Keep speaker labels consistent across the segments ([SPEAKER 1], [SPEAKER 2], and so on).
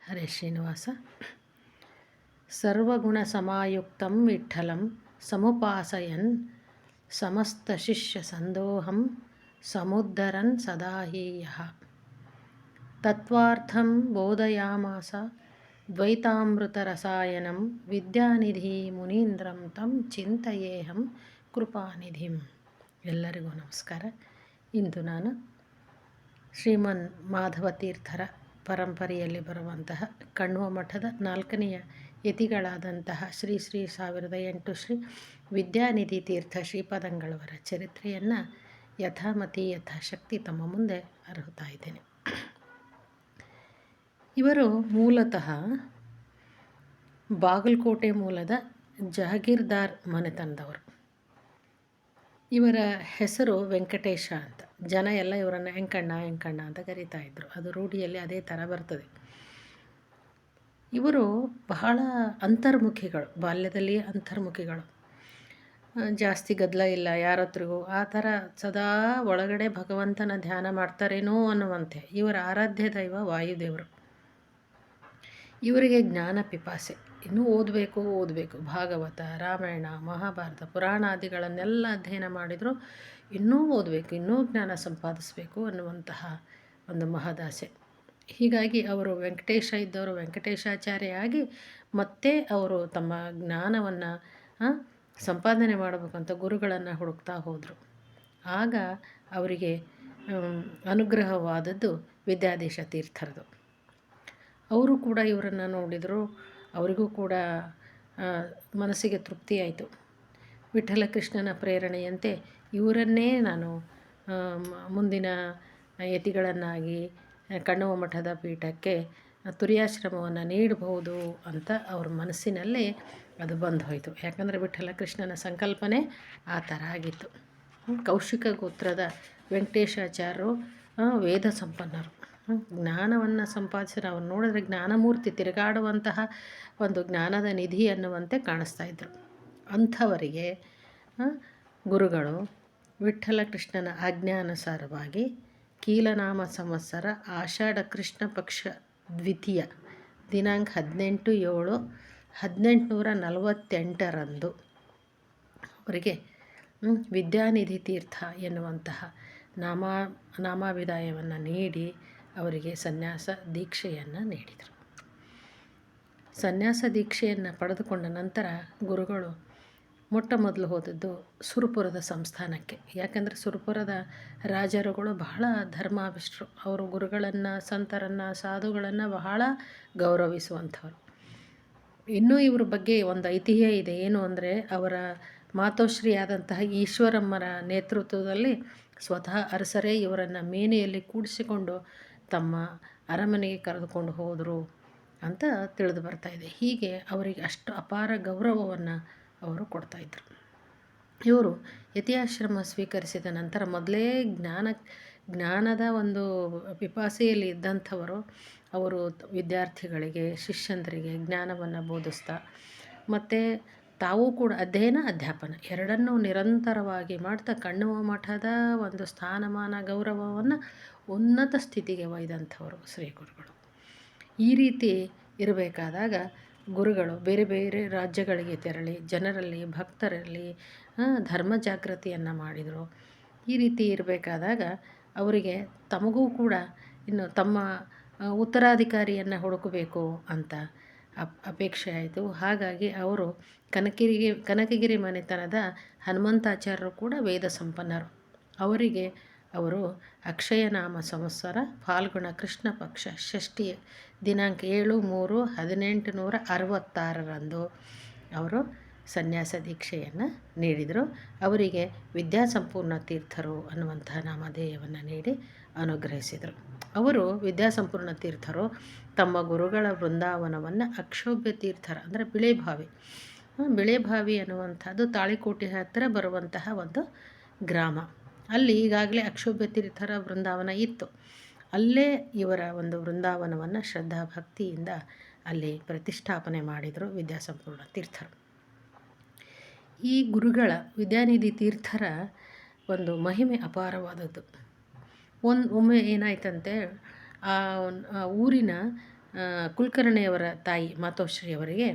[SPEAKER 1] ಹರೇ ಶ್ರೀನಿವಾಸ. ಸರ್ವಗುಣಸಮಾಯುಕ್ತಂ ವಿಠ್ಠಲಂ ಸಮುಪಾಸಯನ್ ಸಮಸ್ತಶಿಷ್ಯಸಂದೋಹಂ ಸಮುದ್ಧರನ್ ಸದಾ ಹಿ ಯಃ ತತ್ವಾರ್ಥಂ ಬೋಧಯಾಮಾಸ ದ್ವೈತಾಮೃತರಸಾಯನಂ ವಿದ್ಯಾನಿಧಿ ಮುನೀಂದ್ರಂ ತಂ ಚಿಂತಯೇಹಂ ಕೃಪಾನಿಧಿಂ. ಎಲ್ಲರಿಗೂ ನಮಸ್ಕಾರ. ಇಂದು ನಾನು ಶ್ರೀಮನ್ ಮಾಧವ ತೀರ್ಥರ ಪರಂಪರೆಯಲ್ಲಿ ಬರುವಂತಹ ಕಣ್ವ ಮಠದ 4ನೆಯ ಯತಿಗಳಾದಂತಹ ಶ್ರೀ 1008 ಶ್ರೀ ವಿದ್ಯಾನಿಧಿ ತೀರ್ಥ ಶ್ರೀಪಾದಂಗಳವರ ಚರಿತ್ರೆಯನ್ನು ಯಥಾಮತಿ ಯಥಾಶಕ್ತಿ ತಮ್ಮ ಮುಂದೆ ಅರ್ಹುತ್ತಾ ಇದ್ದೇನೆ. ಇವರು ಮೂಲತಃ ಬಾಗಲಕೋಟೆ ಮೂಲದ ಜಹಗೀರ್ದಾರ್ ಮನೆತನದವರು. ಇವರ ಹೆಸರು ವೆಂಕಟೇಶ ಅಂತ. ಜನ ಎಲ್ಲ ಇವರನ್ನು ಎಂಕಣ್ಣ ಅಂತ ಕರೀತಾ ಇದ್ದರು. ಅದು ರೂಢಿಯಲ್ಲಿ ಅದೇ ಥರ ಬರ್ತದೆ. ಇವರು ಬಹಳ ಅಂತರ್ಮುಖಿಗಳು, ಬಾಲ್ಯದಲ್ಲಿ ಅಂತರ್ಮುಖಿಗಳು. ಜಾಸ್ತಿ ಗದ್ದಲ ಇಲ್ಲ ಯಾರ ಹತ್ರಿಗೂ. ಆ ಥರ ಸದಾ ಒಳಗಡೆ ಭಗವಂತನ ಧ್ಯಾನ ಮಾಡ್ತಾರೇನೋ ಅನ್ನುವಂತೆ. ಇವರ ಆರಾಧ್ಯ ದೈವ ವಾಯುದೇವರು. ಇವರಿಗೆ ಜ್ಞಾನ ಪಿಪಾಸೆ, ಇನ್ನೂ ಓದಬೇಕು. ಭಾಗವತ, ರಾಮಾಯಣ, ಮಹಾಭಾರತ, ಪುರಾಣಾದಿಗಳನ್ನೆಲ್ಲ ಅಧ್ಯಯನ ಮಾಡಿದರೂ ಇನ್ನೂ ಓದಬೇಕು, ಇನ್ನೂ ಜ್ಞಾನ ಸಂಪಾದಿಸಬೇಕು ಅನ್ನುವಂತಹ ಒಂದು ಮಹದಾಸೆ. ಹೀಗಾಗಿ ಅವರು ವೆಂಕಟೇಶ ಇದ್ದವರು ವೆಂಕಟೇಶಾಚಾರ್ಯ ಆಗಿ ಮತ್ತೆ ಅವರು ತಮ್ಮ ಜ್ಞಾನವನ್ನು ಸಂಪಾದನೆ ಮಾಡಬೇಕಂತ ಗುರುಗಳನ್ನು ಹುಡುಕ್ತಾ ಹೋದರು. ಆಗ ಅವರಿಗೆ ಅನುಗ್ರಹವಾದದ್ದು ವಿದ್ಯಾಧೀಶ ತೀರ್ಥರದು. ಅವರು ಕೂಡ ಇವರನ್ನು ನೋಡಿದರು. ಅವರಿಗೂ ಕೂಡ ಮನಸ್ಸಿಗೆ ತೃಪ್ತಿಯಾಯಿತು. ವಿಠ್ಠಲ ಕೃಷ್ಣನ ಪ್ರೇರಣೆಯಂತೆ ಇವರನ್ನೇ ನಾನು ಮುಂದಿನ ಯತಿಗಳನ್ನಾಗಿ ಕಣ್ವ ಮಠದ ಪೀಠಕ್ಕೆ ತುರ್ಯಾಶ್ರಮವನ್ನು ನೀಡಬಹುದು ಅಂತ ಅವ್ರ ಮನಸ್ಸಿನಲ್ಲೇ ಅದು ಬಂದು ಹೋಯಿತು. ಯಾಕಂದರೆ ವಿಠ್ಠಲ ಕೃಷ್ಣನ ಸಂಕಲ್ಪನೆ ಆ ಥರ ಆಗಿತ್ತು. ಕೌಶಿಕ ಗೋತ್ರದ ವೆಂಕಟೇಶಾಚಾರ್ಯರು ವೇದ ಸಂಪನ್ನರು, ಜ್ಞಾನವನ್ನು ಸಂಪಾದಿಸಿದ್ರು. ಅವ್ರು ನೋಡಿದ್ರೆ ಜ್ಞಾನಮೂರ್ತಿ, ತಿರುಗಾಡುವಂತಹ ಒಂದು ಜ್ಞಾನದ ನಿಧಿ ಅನ್ನುವಂತೆ ಕಾಣಿಸ್ತಾ ಇದ್ದರು. ಅಂಥವರಿಗೆ ಗುರುಗಳು ವಿಠ್ಠಲ ಕೃಷ್ಣನ ಆಜ್ಞಾನುಸಾರವಾಗಿ ಕೀಲನಾಮ ಸಂವತ್ಸರ ಆಷಾಢ ಕೃಷ್ಣ ಪಕ್ಷ ದ್ವಿತೀಯ ದಿನಾಂಕ 18/7/1848 ಅವರಿಗೆ ವಿದ್ಯಾನಿಧಿ ತೀರ್ಥ ಎನ್ನುವಂತಹ ನಾಮಾಭಿದಾಯವನ್ನು ನೀಡಿ ಅವರಿಗೆ ಸನ್ಯಾಸ ದೀಕ್ಷೆಯನ್ನು ನೀಡಿದರು. ಸನ್ಯಾಸ ದೀಕ್ಷೆಯನ್ನು ಪಡೆದುಕೊಂಡ ನಂತರ ಗುರುಗಳು ಮೊಟ್ಟ ಮೊದಲು ಹೋದದ್ದು ಸುರಪುರದ ಸಂಸ್ಥಾನಕ್ಕೆ. ಯಾಕಂದರೆ ಸುರಪುರದ ರಾಜರುಗಳು ಬಹಳ ಧರ್ಮಾವಿಷ್ಟ್ರು. ಅವರು ಗುರುಗಳನ್ನು, ಸಂತರನ್ನು, ಸಾಧುಗಳನ್ನು ಬಹಳ ಗೌರವಿಸುವಂಥವ್ರು. ಇನ್ನೂ ಇವ್ರ ಬಗ್ಗೆ ಒಂದು ಐತಿಹ್ಯ ಇದೆ. ಏನು ಅಂದರೆ, ಅವರ ಮಾತೋಶ್ರೀಯಾದಂತಹ ಈಶ್ವರಮ್ಮರ ನೇತೃತ್ವದಲ್ಲಿ ಸ್ವತಃ ಅರಸರೇ ಇವರನ್ನು ಮೇನೆಯಲ್ಲಿ ಕೂಡಿಸಿಕೊಂಡು ತಮ್ಮ ಅರಮನೆಗೆ ಕರೆದುಕೊಂಡು ಹೋದರು ಅಂತ ತಿಳಿದು ಬರ್ತಾಯಿದೆ. ಹೀಗೆ ಅವರಿಗೆ ಅಷ್ಟು ಅಪಾರ ಗೌರವವನ್ನು ಅವರು ಕೊಡ್ತಾಯಿದ್ರು. ಇವರು ಯತಿಯಾಶ್ರಮ ಸ್ವೀಕರಿಸಿದ ನಂತರ ಮೊದಲೇ ಜ್ಞಾನದ ಒಂದು ಪಿಪಾಸೆಯಲ್ಲಿ ಇದ್ದಂಥವರು. ಅವರು ವಿದ್ಯಾರ್ಥಿಗಳಿಗೆ, ಶಿಷ್ಯಂದರಿಗೆ ಜ್ಞಾನವನ್ನು ಬೋಧಿಸ್ತಾ ಮತ್ತು ತಾವೂ ಕೂಡ ಅಧ್ಯಯನ, ಅಧ್ಯಾಪನ ಎರಡನ್ನೂ ನಿರಂತರವಾಗಿ ಮಾಡ್ತಾ ಕಣ್ವ ಮಠದ ಒಂದು ಸ್ಥಾನಮಾನ ಗೌರವವನ್ನು ಉನ್ನತ ಸ್ಥಿತಿಗೆ ಒಯ್ದಂಥವರು ಶ್ರೀ ಗುರುಗಳು. ಈ ರೀತಿ ಇರಬೇಕಾದಾಗ ಗುರುಗಳು ಬೇರೆ ಬೇರೆ ರಾಜ್ಯಗಳಿಗೆ ತೆರಳಿ ಜನರಲ್ಲಿ, ಭಕ್ತರಲ್ಲಿ ಧರ್ಮ ಜಾಗೃತಿಯನ್ನು ಮಾಡಿದರು. ಈ ರೀತಿ ಇರಬೇಕಾದಾಗ ಅವರಿಗೆ ತಮಗೂ ಕೂಡ ಇನ್ನು ತಮ್ಮ ಉತ್ತರಾಧಿಕಾರಿಯನ್ನು ಹುಡುಕಬೇಕು ಅಂತ ಅಪೇಕ್ಷೆ ಆಯಿತು. ಹಾಗಾಗಿ ಅವರು ಕನಕಗಿರಿ ಮನೆತನದ ಹನುಮಂತಾಚಾರ್ಯರು ಕೂಡ ವೇದ ಸಂಪನ್ನರು. ಅವರಿಗೆ ಅವರು ಅಕ್ಷಯನಾಮ ಸಂವತ್ಸರ ಫಾಲ್ಗುಣ ಕೃಷ್ಣ ಪಕ್ಷ ಷಷ್ಠಿ ದಿನಾಂಕ 7/3/1866 ಅವರು ಸನ್ಯಾಸ ದೀಕ್ಷೆಯನ್ನು ನೀಡಿದರು. ಅವರಿಗೆ ವಿದ್ಯಾಸಂಪೂರ್ಣ ತೀರ್ಥರು ಅನ್ನುವಂತಹ ನಾಮಧೇಯವನ್ನು ನೀಡಿ ಅನುಗ್ರಹಿಸಿದರು. ಅವರು ವಿದ್ಯಾಸಂಪೂರ್ಣ ತೀರ್ಥರು ತಮ್ಮ ಗುರುಗಳ ಬೃಂದಾವನವನ್ನು ಅಕ್ಷೋಭ್ಯ ತೀರ್ಥರ ಅಂದರೆ ಬಿಳೆಬಾವಿ ಅನ್ನುವಂಥದ್ದು ತಾಳಿಕೋಟೆ ಹತ್ತಿರ ಬರುವಂತಹ ಒಂದು ಗ್ರಾಮ. ಅಲ್ಲಿ ಈಗಾಗಲೇ ಅಕ್ಷೋಭ್ಯ ತೀರ್ಥರ ಬೃಂದಾವನ ಇತ್ತು. ಅಲ್ಲೇ ಇವರ ಒಂದು ಬೃಂದಾವನವನ್ನು ಶ್ರದ್ಧಾಭಕ್ತಿಯಿಂದ ಅಲ್ಲಿ ಪ್ರತಿಷ್ಠಾಪನೆ ಮಾಡಿದರು ವಿದ್ಯಾಸಂಪೂರ್ಣ ತೀರ್ಥರು. ಈ ಗುರುಗಳ ವಿದ್ಯಾನಿಧಿ ತೀರ್ಥರ ಒಂದು ಮಹಿಮೆ ಅಪಾರವಾದದ್ದು. ಒಮ್ಮೆ ಏನಾಯ್ತಂತೆ, ಆ ಊರಿನ ಕುಲಕರ್ಣಿಯವರ ತಾಯಿ ಮಾತೋಶ್ರೀಯವರಿಗೆ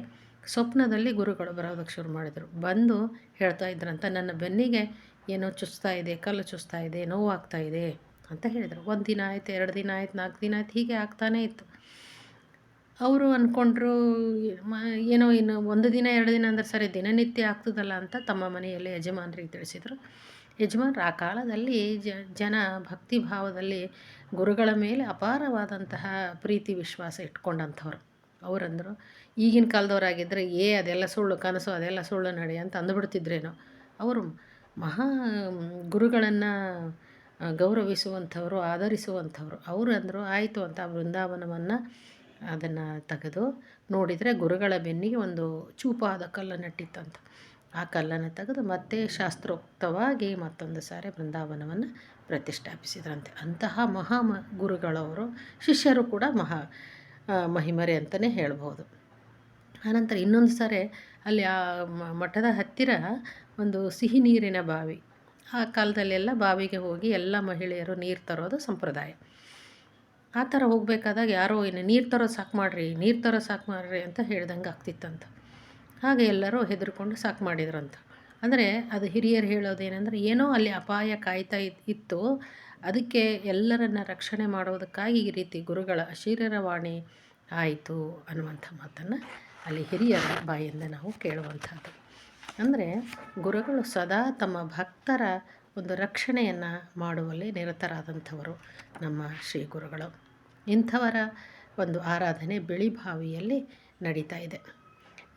[SPEAKER 1] ಸ್ವಪ್ನದಲ್ಲಿ ಗುರುಗಳು ಬರೋದಕ್ಕೆ ಶುರು ಮಾಡಿದರು. ಬಂದು ಹೇಳ್ತಾ ಇದ್ರಂತ, ನನ್ನ ಬೆನ್ನಿಗೆ ಏನೋ ಚುಚ್ತಾ ಇದೆ, ಕಲ್ಲು ಚುಚ್ತಾ ಇದೆ, ನೋವಾಗ್ತಾ ಇದೆ ಅಂತ ಹೇಳಿದರು. 1 ದಿನ ಆಯ್ತು, 2 ದಿನ ಆಯ್ತು, 4 ದಿನ ಆಯ್ತು, ಹೀಗೆ ಆಗ್ತಾನೇ ಇತ್ತು. ಅವರು ಅಂದ್ಕೊಂಡ್ರು ಏನೋ ಇನ್ನು 1 ದಿನ 2 ದಿನ ಅಂದರೆ ಸರಿ ದಿನನಿತ್ಯ ಆಗ್ತದಲ್ಲ ಅಂತ ತಮ್ಮ ಮನೆಯಲ್ಲಿ ಯಜಮಾನರಿಗೆ ತಿಳಿಸಿದರು. ಯಜಮಾನರು ಆ ಕಾಲದಲ್ಲಿ ಜನ ಭಕ್ತಿ ಭಾವದಲ್ಲಿ ಗುರುಗಳ ಮೇಲೆ ಅಪಾರವಾದಂತಹ ಪ್ರೀತಿ ವಿಶ್ವಾಸ ಇಟ್ಕೊಂಡಂಥವ್ರು. ಅವರಂದರು, ಈಗಿನ ಕಾಲದವರಾಗಿದ್ದರೆ ಅದೆಲ್ಲ ಸುಳ್ಳು ಕನಸು, ಅದೆಲ್ಲ ಸುಳ್ಳು ನಡೆ ಅಂತ ಅಂದುಬಿಡ್ತಿದ್ರೇನೋ. ಅವರು ಮಹಾ ಗುರುಗಳನ್ನು ಗೌರವಿಸುವಂಥವರು, ಆಧರಿಸುವಂಥವ್ರು. ಅವರು ಅಂದರು ಆಯಿತು ಅಂತ ಬೃಂದಾವನವನ್ನು ಅದನ್ನು ತೆಗೆದು ನೋಡಿದರೆ ಗುರುಗಳ ಬೆನ್ನಿಗೆ ಒಂದು ಚೂಪಾದ ಕಲ್ಲನ್ನಿಟ್ಟಿತ್ತಂತ. ಆ ಕಲ್ಲನ್ನು ತೆಗೆದು ಮತ್ತೆ ಶಾಸ್ತ್ರೋಕ್ತವಾಗಿ ಮತ್ತೊಂದು ಸಾರಿ ಬೃಂದಾವನವನ್ನು ಪ್ರತಿಷ್ಠಾಪಿಸಿದ್ರಂತೆ. ಅಂತಹ ಗುರುಗಳವರು, ಶಿಷ್ಯರು ಕೂಡ ಮಹಿಮರೆ ಅಂತಲೇ ಹೇಳ್ಬೋದು. ಆನಂತರ ಇನ್ನೊಂದು ಸಾರಿ ಅಲ್ಲಿ ಆ ಮಠದ ಹತ್ತಿರ ಒಂದು ಸಿಹಿ ನೀರಿನ ಬಾವಿ, ಆ ಕಾಲದಲ್ಲೆಲ್ಲ ಬಾವಿಗೆ ಹೋಗಿ ಎಲ್ಲ ಮಹಿಳೆಯರು ನೀರು ತರೋದು ಸಂಪ್ರದಾಯ. ಆ ಥರ ಹೋಗಬೇಕಾದಾಗ ಯಾರೋ ನೀರು ತರೋದು ಸಾಕು ಮಾಡಿರಿ ಅಂತ ಹೇಳ್ದಂಗೆ ಆಗ್ತಿತ್ತಂತ. ಹಾಗೆ ಎಲ್ಲರೂ ಹೆದರ್ಕೊಂಡು ಸಾಕು ಮಾಡಿದ್ರಂತ. ಅಂದರೆ ಅದು ಹಿರಿಯರು ಹೇಳೋದೇನೆಂದರೆ, ಏನೋ ಅಲ್ಲಿ ಅಪಾಯ ಕಾಯ್ತಾ ಇತ್ತು, ಅದಕ್ಕೆ ಎಲ್ಲರನ್ನ ರಕ್ಷಣೆ ಮಾಡೋದಕ್ಕಾಗಿ ಈ ರೀತಿ ಗುರುಗಳ ಅಶರೀರವಾಣಿ ಆಯಿತು ಅನ್ನುವಂಥ ಮಾತನ್ನು ಅಲ್ಲಿ ಹಿರಿಯರ ಬಾಯಿಂದ ನಾವು ಕೇಳುವಂಥದ್ದು. ಅಂದರೆ ಗುರುಗಳು ಸದಾ ತಮ್ಮ ಭಕ್ತರ ಒಂದು ರಕ್ಷಣೆಯನ್ನು ಮಾಡುವಲ್ಲಿ ನಿರತರಾದಂಥವರು ನಮ್ಮ ಶ್ರೀ ಗುರುಗಳು. ಇಂಥವರ ಒಂದು ಆರಾಧನೆ ಬಿಳಿಬಾವಿಯಲ್ಲಿ ನಡೀತಾ ಇದೆ.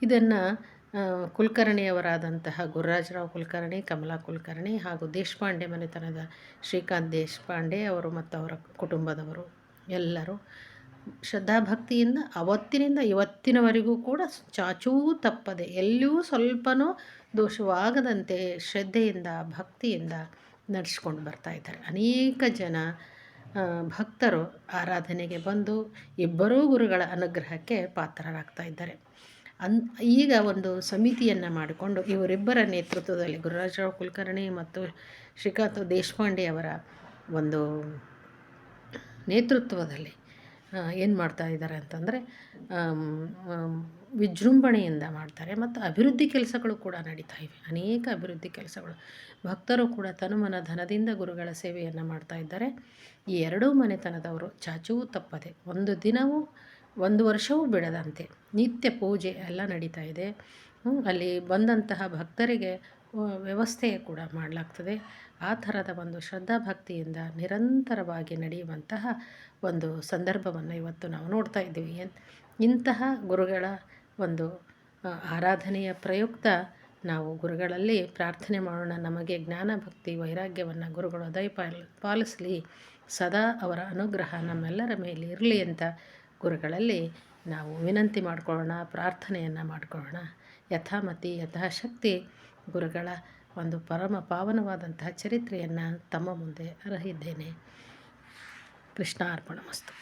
[SPEAKER 1] ಇದನ್ನು ಕುಲಕರ್ಣಿಯವರಾದಂತಹ ಗುರುರಾಜರಾವ್ ಕುಲಕರ್ಣಿ, ಕಮಲಾ ಕುಲಕರ್ಣಿ ಹಾಗೂ ದೇಶಪಾಂಡೆ ಮನೆತನದ ಶ್ರೀಕಾಂತ್ ದೇಶಪಾಂಡೆ ಅವರು ಮತ್ತು ಅವರ ಕುಟುಂಬದವರು ಎಲ್ಲರೂ ಶ್ರದ್ಧಾಭಕ್ತಿಯಿಂದ ಅವತ್ತಿನಿಂದ ಇವತ್ತಿನವರೆಗೂ ಕೂಡ ಚಾಚೂ ತಪ್ಪದೆ ಎಲ್ಲಿಯೂ ಸ್ವಲ್ಪನೂ ದೋಷವಾಗದಂತೆ ಶ್ರದ್ಧೆಯಿಂದ ಭಕ್ತಿಯಿಂದ ನಡೆಸ್ಕೊಂಡು ಬರ್ತಾಯಿದ್ದಾರೆ. ಅನೇಕ ಜನ ಭಕ್ತರು ಆರಾಧನೆಗೆ ಬಂದು ಇಬ್ಬರೂ ಗುರುಗಳ ಅನುಗ್ರಹಕ್ಕೆ ಪಾತ್ರರಾಗ್ತಾ ಇದ್ದಾರೆ. ಈಗ ಒಂದು ಸಮಿತಿಯನ್ನು ಮಾಡಿಕೊಂಡು ಇವರಿಬ್ಬರ ನೇತೃತ್ವದಲ್ಲಿ ಗುರುರಾಜರಾವ್ ಕುಲಕರ್ಣಿ ಮತ್ತು ಶ್ರೀಕಾಂತ್ ದೇಶಪಾಂಡೆ ಅವರ ಒಂದು ನೇತೃತ್ವದಲ್ಲಿ ಏನು ಮಾಡ್ತಾ ಇದ್ದಾರೆ ಅಂತಂದರೆ ವಿಜೃಂಭಣೆಯಿಂದ ಮಾಡ್ತಾರೆ. ಮತ್ತು ಅಭಿವೃದ್ಧಿ ಕೆಲಸಗಳು ಕೂಡ ನಡೀತಾ ಇವೆ, ಅನೇಕ ಅಭಿವೃದ್ಧಿ ಕೆಲಸಗಳು. ಭಕ್ತರು ಕೂಡ ತನುಮನ ಧನದಿಂದ ಗುರುಗಳ ಸೇವೆಯನ್ನು ಮಾಡ್ತಾ ಇದ್ದಾರೆ. ಈ ಎರಡೂ ಮನೆತನದವರು ಚಾಚೂ ತಪ್ಪದೆ ಒಂದು ದಿನವೂ ಒಂದು ವರ್ಷವೂ ಬಿಡದಂತೆ ನಿತ್ಯ ಪೂಜೆ ಎಲ್ಲ ನಡೀತಾ ಇದೆ. ಅಲ್ಲಿ ಬಂದಂತಹ ಭಕ್ತರಿಗೆ ವ್ಯವಸ್ಥೆ ಕೂಡ ಮಾಡಲಾಗ್ತದೆ. ಆ ಥರದ ಒಂದು ಶ್ರದ್ಧಾಭಕ್ತಿಯಿಂದ ನಿರಂತರವಾಗಿ ನಡೆಯುವಂತಹ ಒಂದು ಸಂದರ್ಭವನ್ನು ಇವತ್ತು ನಾವು ನೋಡ್ತಾ ಇದ್ದೀವಿ. ಇಂತಹ ಗುರುಗಳ ಒಂದು ಆರಾಧನೆಯ ಪ್ರಯುಕ್ತ ನಾವು ಗುರುಗಳಲ್ಲಿ ಪ್ರಾರ್ಥನೆ ಮಾಡೋಣ, ನಮಗೆ ಜ್ಞಾನ ಭಕ್ತಿ ವೈರಾಗ್ಯವನ್ನು ಗುರುಗಳು ಪಾಲಿಸಲಿ, ಸದಾ ಅವರ ಅನುಗ್ರಹ ನಮ್ಮೆಲ್ಲರ ಮೇಲೆ ಇರಲಿ ಅಂತ ಗುರುಗಳಲ್ಲಿ ನಾವು ವಿನಂತಿ ಮಾಡಿಕೊಳ್ಳೋಣ, ಪ್ರಾರ್ಥನೆಯನ್ನು ಮಾಡಿಕೊಳ್ಳೋಣ. ಯಥಾಮತಿ ಯಥಾಶಕ್ತಿ ಗುರುಗಳ ಒಂದು ಪರಮ ಪಾವನವಾದಂತಹ ಚರಿತ್ರೆಯನ್ನು ತಮ್ಮ ಮುಂದೆ ಅರಹಿದ್ದೇನೆ. ಕೃಷ್ಣಾರ್ಪಣಮಸ್ತು.